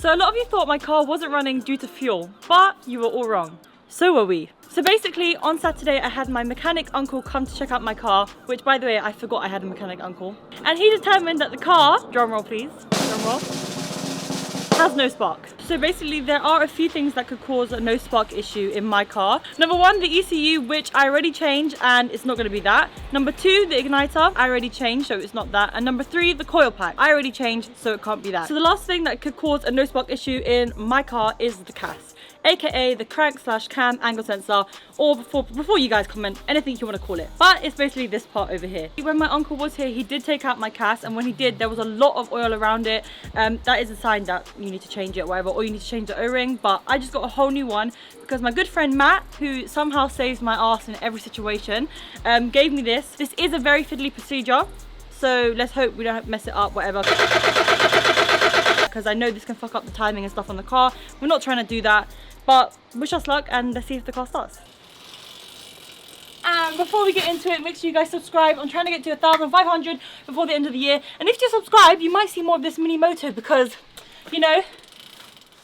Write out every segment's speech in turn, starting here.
So a lot of you thought my car wasn't running due to fuel, but you were all wrong. So were we. So basically on Saturday I had my mechanic uncle come to check out my car, which by the way I forgot I had a mechanic uncle. And he determined that the car, drum roll please, drum roll, has no spark. So basically there are a few things that could cause a no spark issue in my car. Number one, the ECU, which I already changed and it's not going to be that. Number two, the igniter, I already changed, so it's not that. And number three, the coil pack, I already changed, so it can't be that. So the last thing that could cause a no spark issue in my car is the CAS, aka the crank/cam angle sensor, or before you guys comment, anything you want to call it. But it's basically this part over here. When my uncle was here, he did take out my CAS, and when he did, there was a lot of oil around it. That is a sign that you need to change it or whatever, or you need to change the O-ring. But I just got a whole new one because my good friend Matt, who somehow saves my ass in every situation, gave me this. This is a very fiddly procedure, so let's hope we don't mess it up, whatever. Because I know this can fuck up the timing and stuff on the car. We're not trying to do that, but wish us luck and let's see if the car starts. And before we get into it, make sure you guys subscribe. I'm trying to get to 1,500 before the end of the year. And if you subscribe, you might see more of this mini moto because, you know,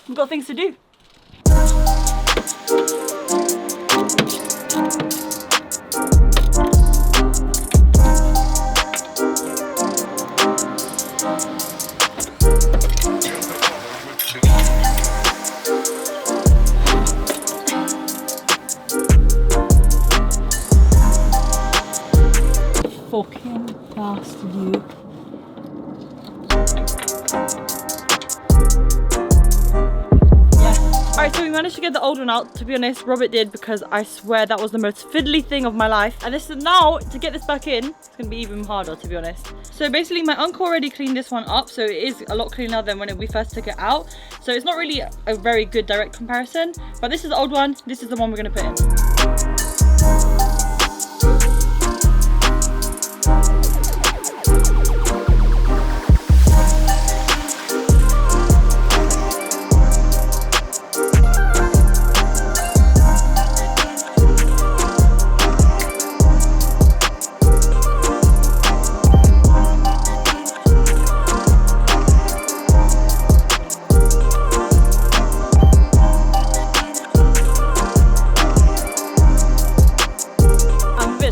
we've got things to do. Fucking bastard, you. Yeah. Alright, so we managed to get the old one out. To be honest, Robert did, because I swear that was the most fiddly thing of my life. And this is now, to get this back in, it's gonna be even harder, to be honest. So basically my uncle already cleaned this one up, so it is a lot cleaner than when we first took it out. So it's not really a very good direct comparison, but this is the old one, this is the one we're gonna put in.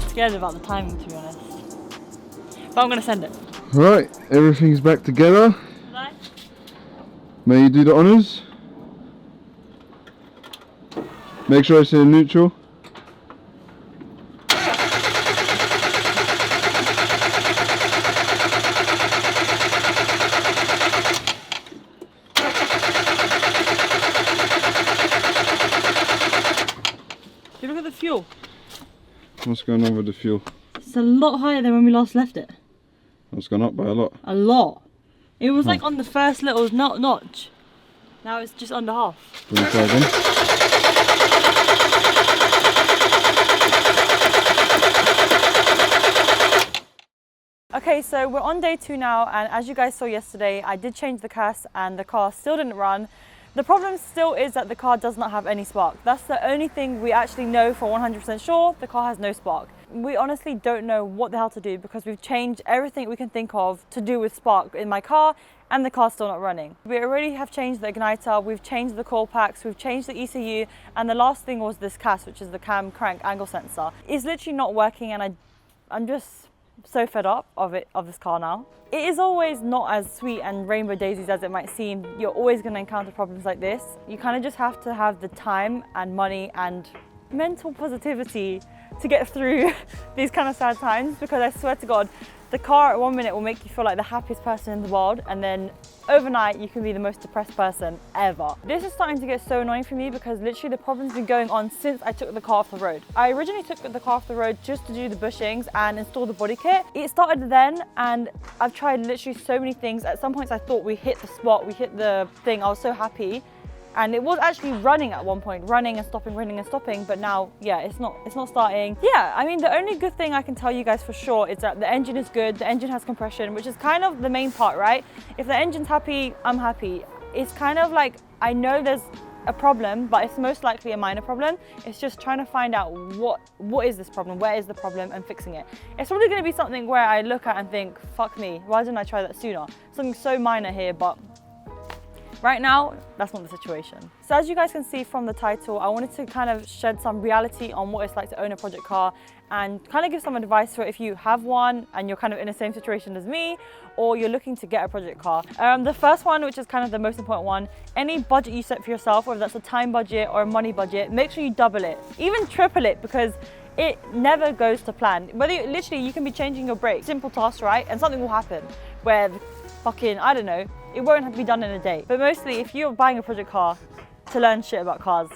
Scared about the timing, to be honest, but I'm gonna send it. Right, everything's back together. Right. May you do the honours. Make sure I stay in neutral. Do you look at the fuel? What's going on with the fuel? It's a lot higher than when we last left it. It's gone up by a lot. A lot. It was like on the first little notch. Now it's just under half. Let me try again. Okay, so we're on day 2 now, and as you guys saw yesterday, I did change the CAS and the car still didn't run. The problem still is that the car does not have any spark. That's the only thing we actually know for 100% sure. The car has no spark. We honestly don't know what the hell to do because we've changed everything we can think of to do with spark in my car, and the car's still not running. We already have changed the igniter, we've changed the coil packs, we've changed the ECU, and the last thing was this CAS, which is the cam crank angle sensor. It's literally not working, and I'm just so fed up of this car now. It is always not as sweet and rainbow daisies as it might seem. You're always going to encounter problems like this. You kind of just have to have the time and money and mental positivity to get through these kind of sad times, because I swear to God, the car at one minute will make you feel like the happiest person in the world, and then overnight you can be the most depressed person ever. This is starting to get so annoying for me because literally the problem's been going on since I took the car off the road. I originally took the car off the road just to do the bushings and install the body kit. It started then, and I've tried literally so many things. At some points I thought we hit the spot, we hit the thing. I was so happy. And it was actually running at one point, running and stopping, but now, yeah, it's not starting. Yeah, I mean, the only good thing I can tell you guys for sure is that the engine is good, the engine has compression, which is kind of the main part, right? If the engine's happy, I'm happy. It's kind of like, I know there's a problem, but it's most likely a minor problem. It's just trying to find out what is this problem, where is the problem, and fixing it. It's probably gonna be something where I look at and think, fuck me, why didn't I try that sooner? Something so minor here, but Right now, that's not the situation. So as you guys can see from the title, I wanted to kind of shed some reality on what it's like to own a project car and kind of give some advice for if you have one and you're kind of in the same situation as me, or you're looking to get a project car. The first one, which is kind of the most important one, any budget you set for yourself, whether that's a time budget or a money budget, make sure you double it, even triple it, because it never goes to plan. Literally, you can be changing your brakes, simple tasks, right? And something will happen where fucking, I don't know, it won't have to be done in a day. But mostly, if you're buying a project car to learn shit about cars,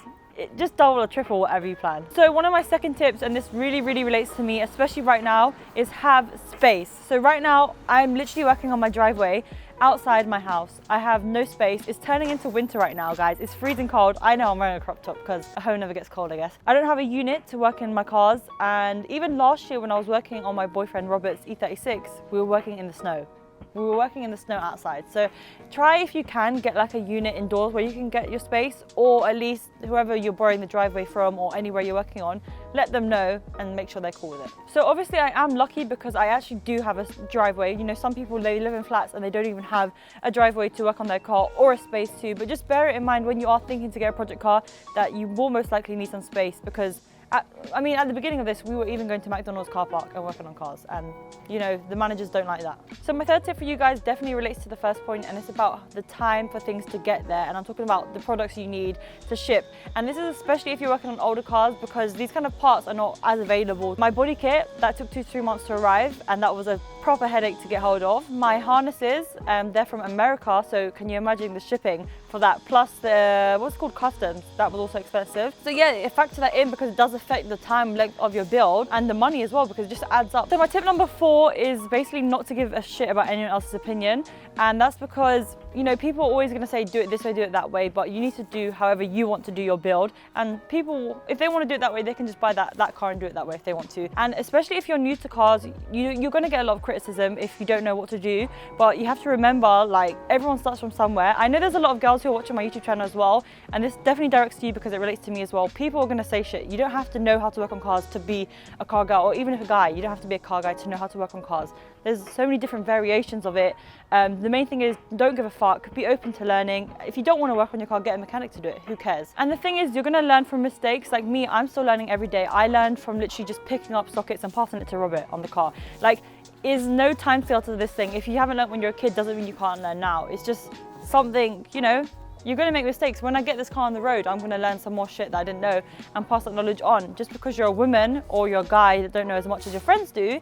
just double or triple whatever you plan. So one of my second tips, and this really relates to me, especially right now, is have space. So right now, I'm literally working on my driveway outside my house. I have no space. It's turning into winter right now, guys. It's freezing cold. I know I'm wearing a crop top because a home never gets cold, I guess. I don't have a unit to work in my cars. And even last year when I was working on my boyfriend Robert's E36, we were working in the snow. We were working in the snow outside. So try, if you can, get like a unit indoors where you can get your space, or at least whoever you're borrowing the driveway from or anywhere you're working on, let them know and make sure they're cool with it. So obviously I am lucky because I actually do have a driveway. You know, some people, they live in flats and they don't even have a driveway to work on their car or a space to, but just bear it in mind when you are thinking to get a project car that you will most likely need some space, because at the beginning of this, we were even going to McDonald's car park and working on cars, and you know, the managers don't like that. So my third tip for you guys definitely relates to the first point, and it's about the time for things to get there. And I'm talking about the products you need to ship. And this is especially if you're working on older cars, because these kind of parts are not as available. My body kit, that took 2 to 3 months to arrive, and that was a proper headache to get hold of. My harnesses, they're from America, so can you imagine the shipping for that? Plus the, what's called customs, that was also expensive. So yeah, factor that in, because it does affect the time length of your build and the money as well, because it just adds up. So my tip number 4 is basically not to give a shit about anyone else's opinion. And that's because, you know, people are always going to say do it this way, do it that way, but you need to do however you want to do your build. And people, if they want to do it that way, they can just buy that car and do it that way if they want to. And especially if you're new to cars, you're going to get a lot of criticism if you don't know what to do, but you have to remember, like, everyone starts from somewhere. I know there's a lot of girls who are watching my YouTube channel as well, and this definitely directs to you because it relates to me as well. People are going to say shit. You don't have to know how to work on cars to be a car guy, or even if a guy, you don't have to be a car guy to know how to work on cars. There's so many different variations of it. The main thing is, don't give a fuck, be open to learning. If you don't want to work on your car, get a mechanic to do it, who cares? And the thing is, you're going to learn from mistakes. Like me, I'm still learning every day. I learned from literally just picking up sockets and passing it to Robert on the car. Like, is no time scale to this thing. If you haven't learned when you're a kid, doesn't mean you can't learn now. It's just something, you know, you're going to make mistakes. When I get this car on the road, I'm going to learn some more shit that I didn't know and pass that knowledge on. Just because you're a woman or you're a guy that don't know as much as your friends do,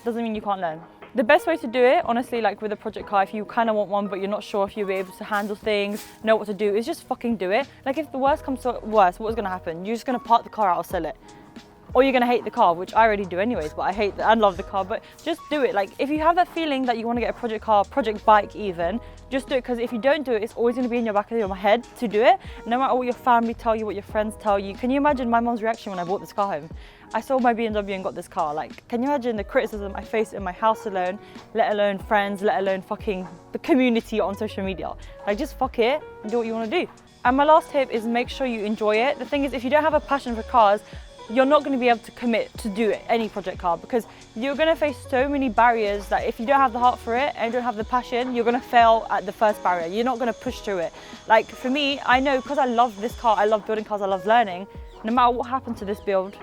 doesn't mean you can't learn. The best way to do it, honestly, like with a project car, if you kind of want one but you're not sure if you'll be able to handle things, know what to do, is just fucking do it. Like, if the worst comes to worst, what's going to happen? You're just going to park the car out or sell it. Or you're going to hate the car, which I already do anyways, but I love the car, but just do it. Like, if you have that feeling that you want to get a project car, project bike even, just do it, because if you don't do it, it's always going to be in your back of your head to do it, no matter what your family tell you, what your friends tell you. Can you imagine my mom's reaction when I bought this car home? I sold my BMW and got this car. Like, can you imagine the criticism I faced in my house alone, let alone friends, let alone fucking the community on social media? Like, just fuck it and do what you want to do. And my last tip is make sure you enjoy it. The thing is, if you don't have a passion for cars, you're not going to be able to commit to do it, any project car, because you're going to face so many barriers that if you don't have the heart for it and don't have the passion, you're going to fail at the first barrier. You're not going to push through it. Like, for me, I know, because I love this car, I love building cars, I love learning, no matter what happened to this build,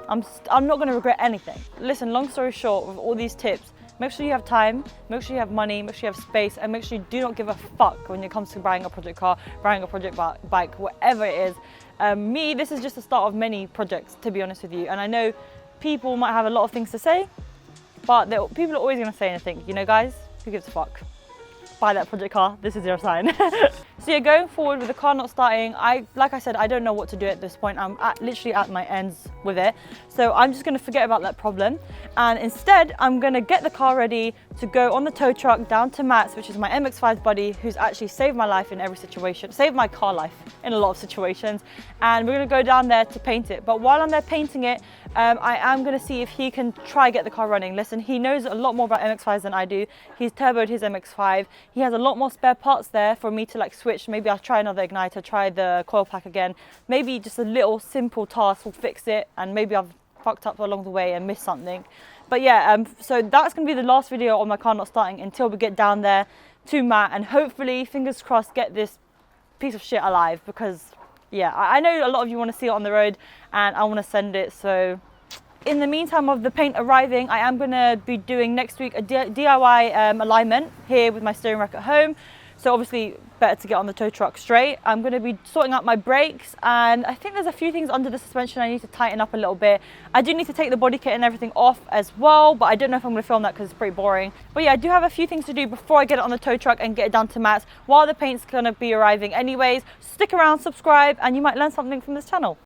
I'm not going to regret anything. Listen, long story short, with all these tips, make sure you have time, make sure you have money, make sure you have space, and make sure you do not give a fuck when it comes to buying a project car, buying a project bike, whatever it is. This is just the start of many projects, to be honest with you. And I know people might have a lot of things to say, but people are always going to say anything. You know, guys, who gives a fuck? Buy that project car, this is your sign. So yeah, going forward with the car not starting, like I said, I don't know what to do at this point. I'm literally at my ends with it. So I'm just going to forget about that problem. And instead, I'm going to get the car ready to go on the tow truck down to Matt's, which is my MX-5 buddy, who's actually saved my life in every situation, saved my car life in a lot of situations. And we're going to go down there to paint it. But while I'm there painting it, I am going to see if he can try get the car running. Listen, he knows a lot more about MX-5s than I do. He's turboed his MX-5. He has a lot more spare parts there for me to like switch. Maybe I'll try another igniter, try the coil pack again. Maybe just a little simple task will fix it, and maybe I've fucked up along the way and missed something. But yeah, so that's going to be the last video on my car not starting until we get down there, to Matt and hopefully, fingers crossed, get this piece of shit alive, because yeah, I know a lot of you want to see it on the road and I want to send it. So in the meantime of the paint arriving, I am going to be doing next week a DIY alignment here with my steering rack at home. So obviously better to get on the tow truck straight. I'm going to be sorting out my brakes, and I think there's a few things under the suspension I need to tighten up a little bit. I do need to take the body kit and everything off as well, but I don't know if I'm going to film that because it's pretty boring. But yeah, I do have a few things to do before I get it on the tow truck and get it down to Matt's while the paint's going to be arriving anyways. Stick around, subscribe, and you might learn something from this channel.